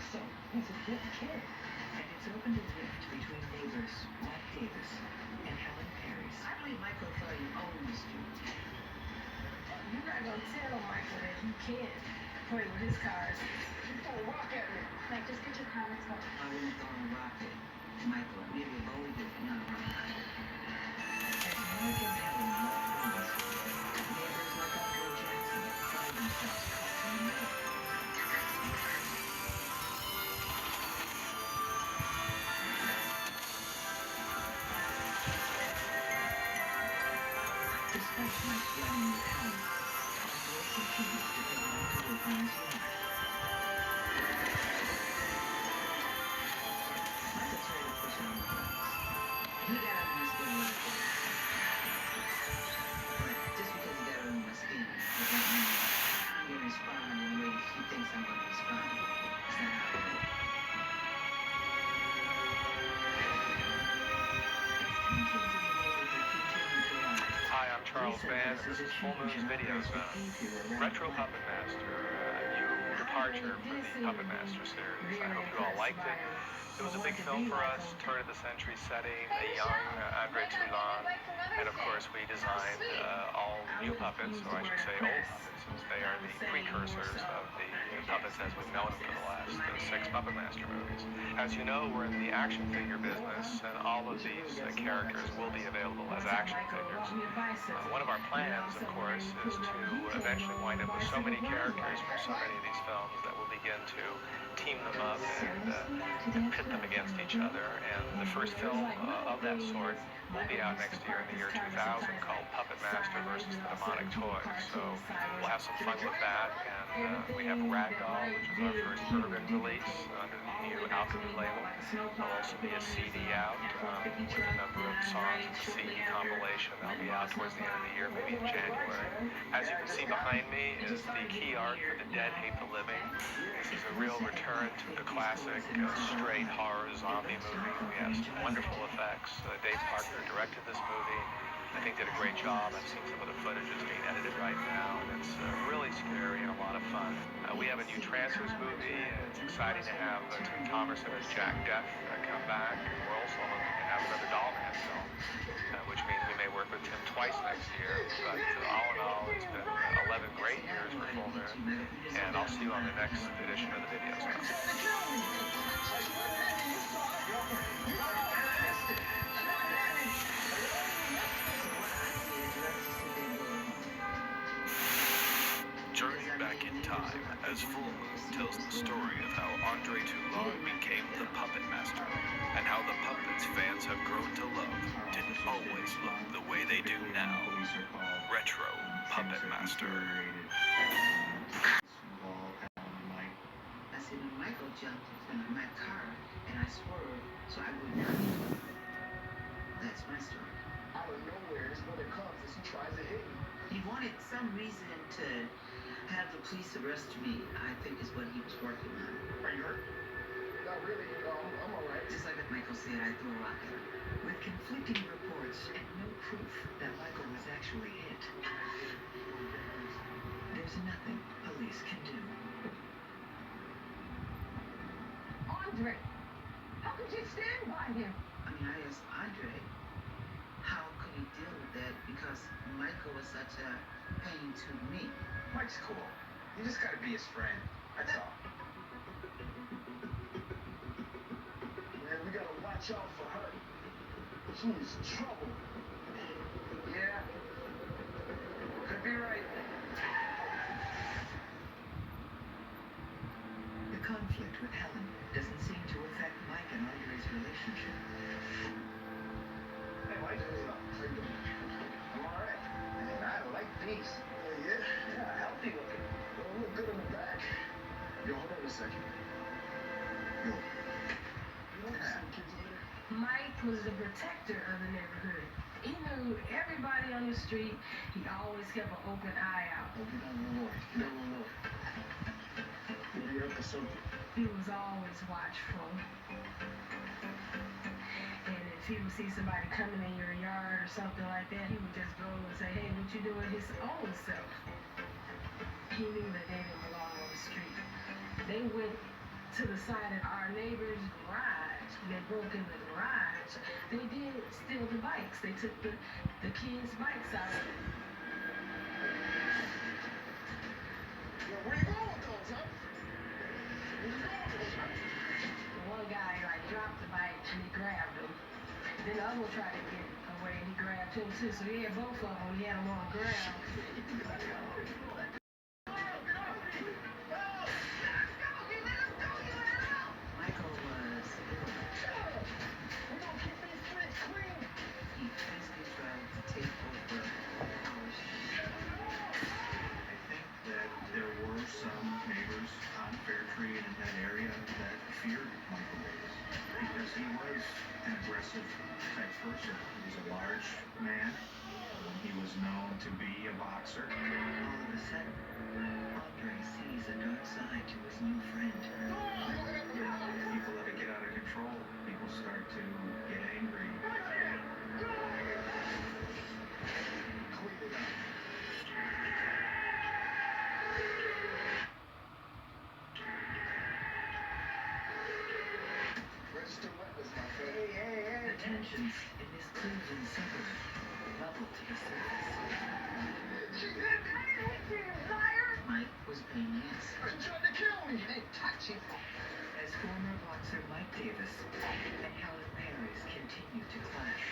So, he's a good kid. And it's opened a rift between neighbors Mike Davis and Helen Perry's. I believe Michael thought he owned the street. You're not gonna tell Michael that he can't play with his cars. You throw a rock at me. Mike, just get your car, let's go. I wouldn't throw a rock at Michael. Maybe a bowl did, not a rock. As Mike and Helen left homes, neighbors like Andre Jackson find themselves caught in the middle. Despite Mike's running with Helen, Andre continues to go on to work on his yard. Michael's ready to push on the brakes. He got under my skin a little bit. But just because he got under my skin doesn't mean I'm going to respond in the way he thinks I'm going to respond. It's not how I do it. Tensions in the neighborhood continue to rise. Hi, I'm Charles Vance. This is Full Moon's Videozone. Retro Puppet Master, a new departure for the Puppet Master series. I hope you all liked it. It was a big film for us, turn of the century setting, a young Andre Toulon, and of course we designed all new puppets, or I should say old puppets, since they are the precursors of the puppets as we've known them for the last 6 Puppet Master movies. As you know, we're in the action figure business, and all of these characters will be available as action figures. One of our plans, of course, is to eventually wind up with so many characters from so many of these films that we'll begin to team them up and pit them against each other. And the first film of that sort will be out next year in the year 2000, called Puppet Master versus the Demonic Toys. So we'll have some fun with that. And we have Ragdoll, which is our first urban release under the new Akin label. There'll also be a CD out with a number of songs in the CD compilation. That'll be out towards the end of the year, maybe in January. As you can see behind me is the key art for The Dead Hate the Living. This is a real return to the classic straight horror zombie movie. We have some wonderful effects. Dave Parker directed this movie. I think did a great job. I've seen some of the footage that's being edited right now, and it's really scary and a lot of fun. We have a new Trancers movie, and it's exciting to have Tim Thomerson as Jack Death come back. And we're also looking to have another Dollman film, which means we may work with Tim twice next year. But all in all, it's been 11 great years for Full Moon, and I'll see you on the next edition of the Videozone. Journey back in time as Full Moon tells the story of how Andre Toulon became the Puppet Master, and how the puppets fans have grown to love didn't always look the way they do now. Retro Puppet Master. I said, when Michael jumped in front of my car, and I swerved, so I would not hit him. That's my story. Out of nowhere, this brother comes as he tries to hit me. He wanted some reason to have the police arrest me, I think is what he was working on. Are you hurt? Not really. I'm all right. Just like Michael said, I threw a rock at him. With conflicting reports and no proof that Michael was actually hit, there's nothing police can do. Andre, how could you stand by him? I mean, I asked Andre, how could he deal with that? Because Michael was such a pain to me. Mike's cool. You just gotta be his friend. That's all. Man, we gotta watch out for her. She's trouble. Yeah. Could be right. The conflict with Helen doesn't seem to affect Mike and Andre's relationship. Hey, Mike, what's up? How you doing? I'm all right. Man, I like these. Yeah, healthy looking. Don't look good in the back. Yo, hold on a second. Yo. You know some kids over there? Mike was the protector of the neighborhood. He knew everybody on the street. He always kept an open eye out. Hope you don't know. You don't know. Maybe you're up to something. He was always watchful. And if he would see somebody coming in your yard or something like that, he would just go and say, hey, what you doing his own self? He knew that they didn't belong on the street. They went to the side of our neighbor's garage. They broke in the garage. They did steal the bikes. They took the kids' bikes out. Yo, where you going with those, huh? Where you going with those, huh? The one guy like dropped the bike and he grabbed him. Then the other one tried to get away and he grabbed him too. So he had both of them. He had them on the ground. Michael was We're gonna keep these streets clean. he basically tried to take over our street. I think that there were some neighbors on Fairtree and in that area that feared Michael Davis because he was an aggressive type person. He was a large man. He was known to be a boxer. All of a sudden, Andre sees a dark side to his new friend. People let it get out of control. People start to get angry. Clean it up. Register weapons, my friend. The tensions in this Cleveland suburb bubbled to the surface. She hit me. Mike was paying yes. She tried to kill me. Hey, touch it. As former boxer Mike Davis and Helen Paris continue to clash.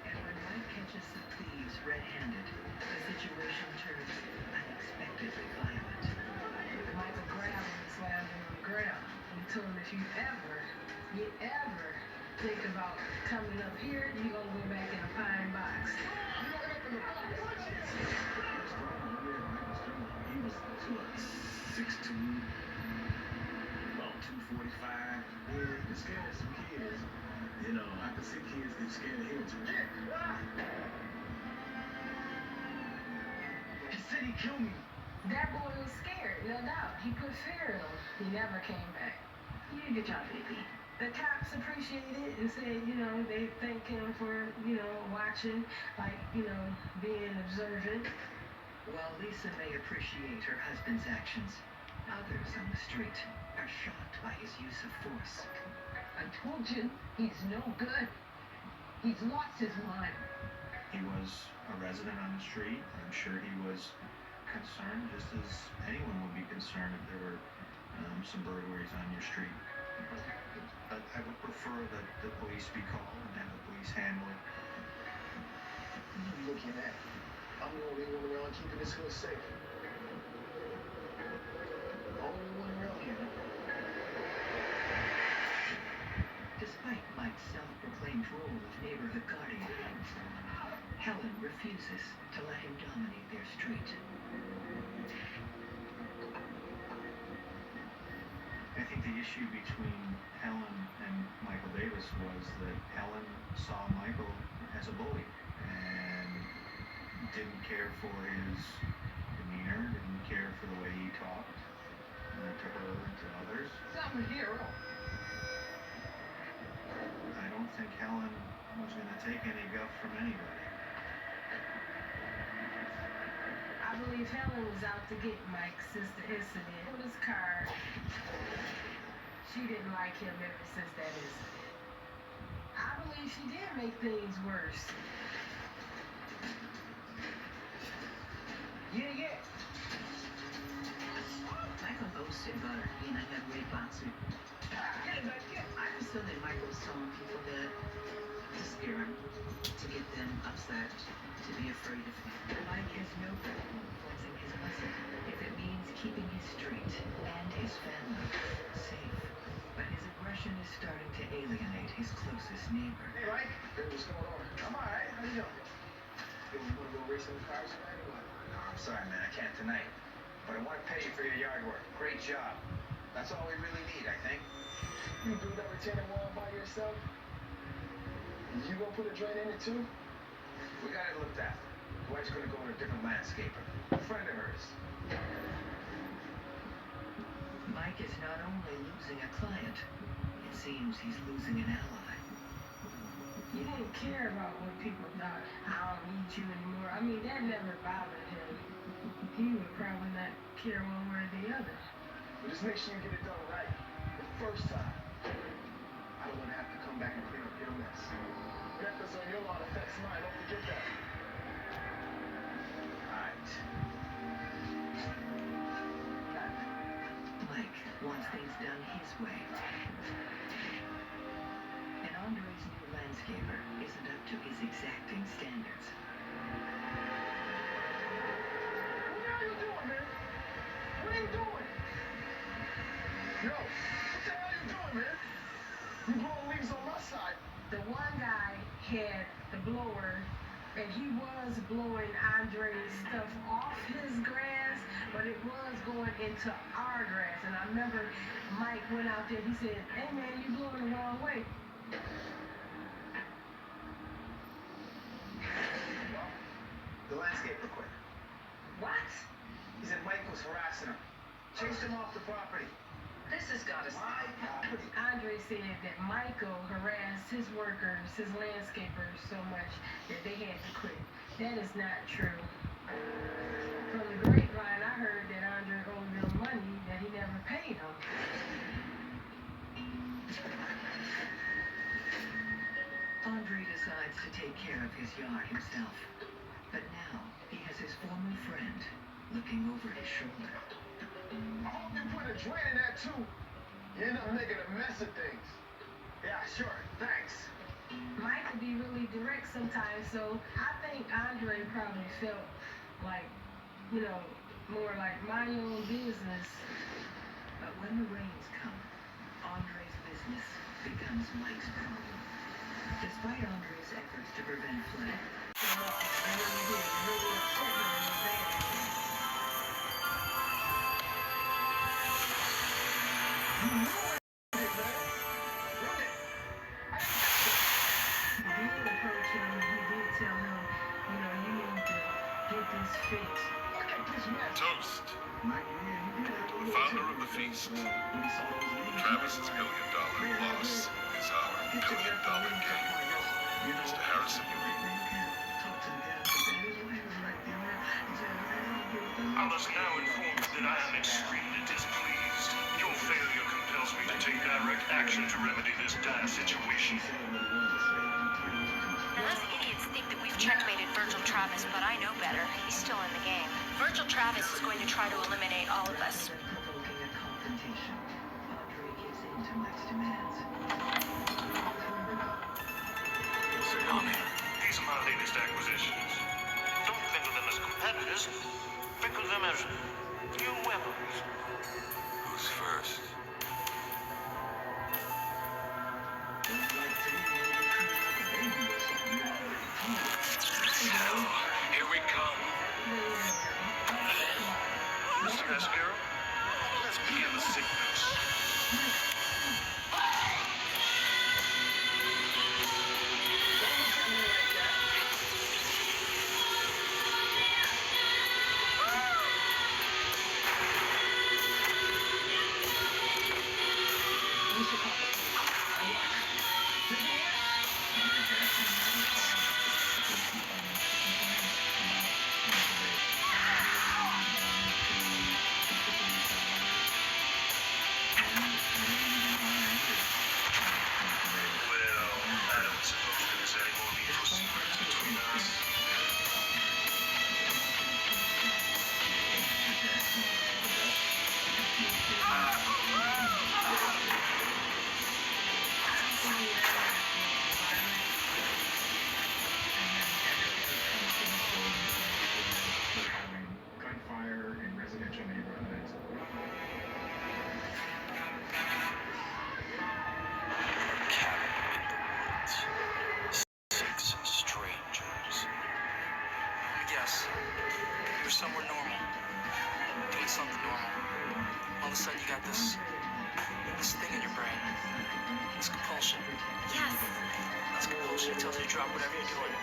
And when Mike catches the thieves red-handed, the situation turns unexpectedly violent. Michael grabbed him and slammed him on the ground. And he told him if you ever think about coming up here, you're gonna go back in a pine box. You know what happened to Bob? He was, what, 6'2", about 245. Yeah, he scared of some kids. You know, I can see kids get scared of him too. He said he killed me. That boy was scared, no doubt. He put fear in him. He never came back. You did a good job, baby. The cops appreciated it and said, they thank him for, watching, like, being observant. While Lisa may appreciate her husband's actions, others on the street are shocked by his use of force. I told you, he's no good. He's lost his mind. He was a resident on the street. I'm sure he was concerned, just as anyone would be concerned if there were some burglaries on your street. But I would prefer that the police be called and have the police handle it. What are you looking at? I'm the only one around keeping this hood safe. Only one around here. Despite Mike's self-proclaimed role of neighborhood guardian, Helen refuses to let him dominate their street. I think the issue between Helen and Michael Davis was that Helen saw Michael as a bully and didn't care for his demeanor, didn't care for the way he talked to her and to others. I'm a hero. I don't think Helen was going to take any guff from anybody. I believe Helen was out to get Mike's sister incident with his car. She didn't like him ever since that incident. I believe she did make things worse. Yeah. Michael boasted about her being a heavyweight boxer. Get it back, get it. I understood that Michael was telling people that to scare him, to get them upset, to be afraid of him. Mike has no problem flexing his muscle if it means keeping his street and his family safe. But his aggression is starting to alienate his closest neighbor. Hey, Mike. Hey, what's going on? I'm all right. How you doing? Yo, you want to go racing with cars tonight or what? No, I'm sorry, man. I can't tonight. But I want to pay you for your yard work. Great job. That's all we really need, I think. You build that retaining wall by yourself? You gonna put a drain in it too? We got it looked after. Wife's gonna go with a different landscaper. A friend of hers. Mike is not only losing a client, it seems he's losing an ally. He didn't care about what people thought. I don't need you anymore. I mean, that never bothered him. He would probably not care one way or the other. But just make sure you get it done right the first time. I don't want to have to come back and clean up your mess. Methods on your lawn affects mine. Don't forget that. Alright. Mike wants things done his way. And Andre's new landscaper isn't up to his exacting standards. What are you doing, man? What are you doing? Yo, what the hell are you doing, man? You blowing leaves on my side. The one guy had the blower, and he was blowing Andre's stuff off his grass, but it was going into our grass. And I remember Mike went out there, he said, hey man, you blowing the wrong way. Well, the landscaper quit. What? He said Mike was harassing him. Chased him off the property. This has got to My property. Andre said that Michael harassed his workers, his landscapers, so much that they had to quit. That is not true. From the grapevine, I heard that Andre owed them money that he never paid them. Andre decides to take care of his yard himself. But now he has his former friend looking over his shoulder. I hope you put a drain in that too. You end up making a mess of things. Yeah, sure. Thanks. Mike could be really direct sometimes, so I think Andre probably felt like, you know, more like my own business. But when the rains come, Andre's business becomes Mike's problem. Despite Andre's efforts to prevent flooding, Toast. Founder of the feast. Travis's $1 million loss is our $1 billion gain. Mr. Harrison. Others now inform me that I am extremely displeased. Your failure compels me to take direct action to remedy this dire situation. Now those idiots think that we've checkmated Virgil Travis, but I know better. He's still in the game. Virgil Travis is going to try to eliminate all of us. provoking a confrontation, Andre gives in to Mike's demands. Tommy, these are my latest acquisitions. Don't think of them as competitors. Think of them as new weapons. Who's first? Hell, here we come. Mr. Mascaro, let's begin the sequence. Gunfire in residential neighborhoods. Cabin in the woods. 6 strangers. Let me guess. You're somewhere normal. Doing something normal. All of a sudden you got this thing in your brain. This compulsion. Yes. This compulsion tells you to drop whatever you're doing.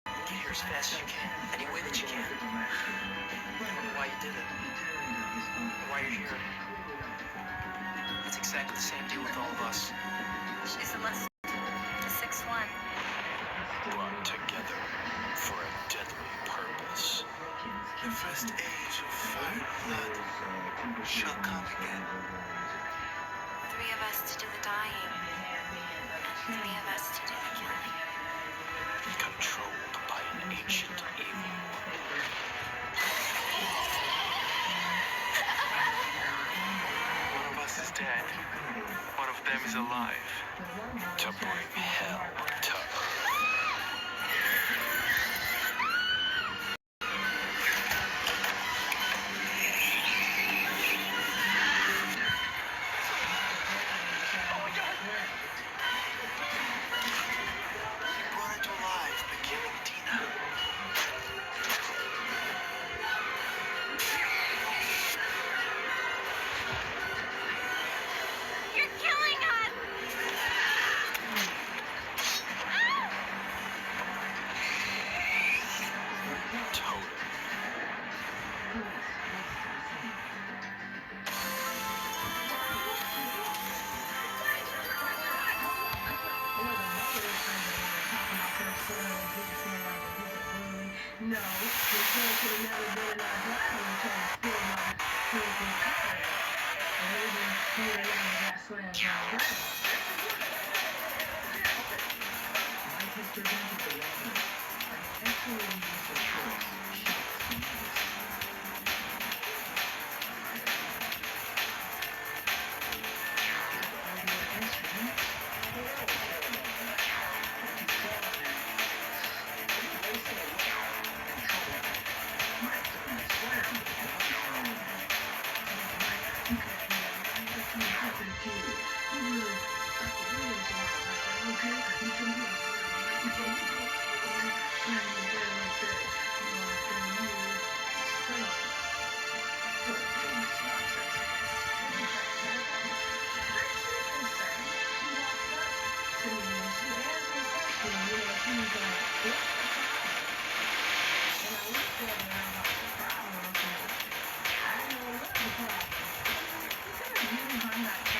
Get here as fast as you can. Any way that you can. Tell me why you did it. Or why you're here. It's exactly the same deal with all of us. She's enlisted to 6-1. Brought together for a deadly purpose. Yes. The first age of fire and blood shall come again. 3 of us to do the dying, and 3 of us to do the killing. Controlled by an ancient evil. One of us is dead. One of them is alive. To bring hell to earth. Brought her to life by killing Tina. You're killing us! Totem. No, the son could have never been in our driving and tried to steal my husband's car. And maybe he would have never got slammed on the ground. Life has prevented the wrong. Actually, it's a choice. I'm not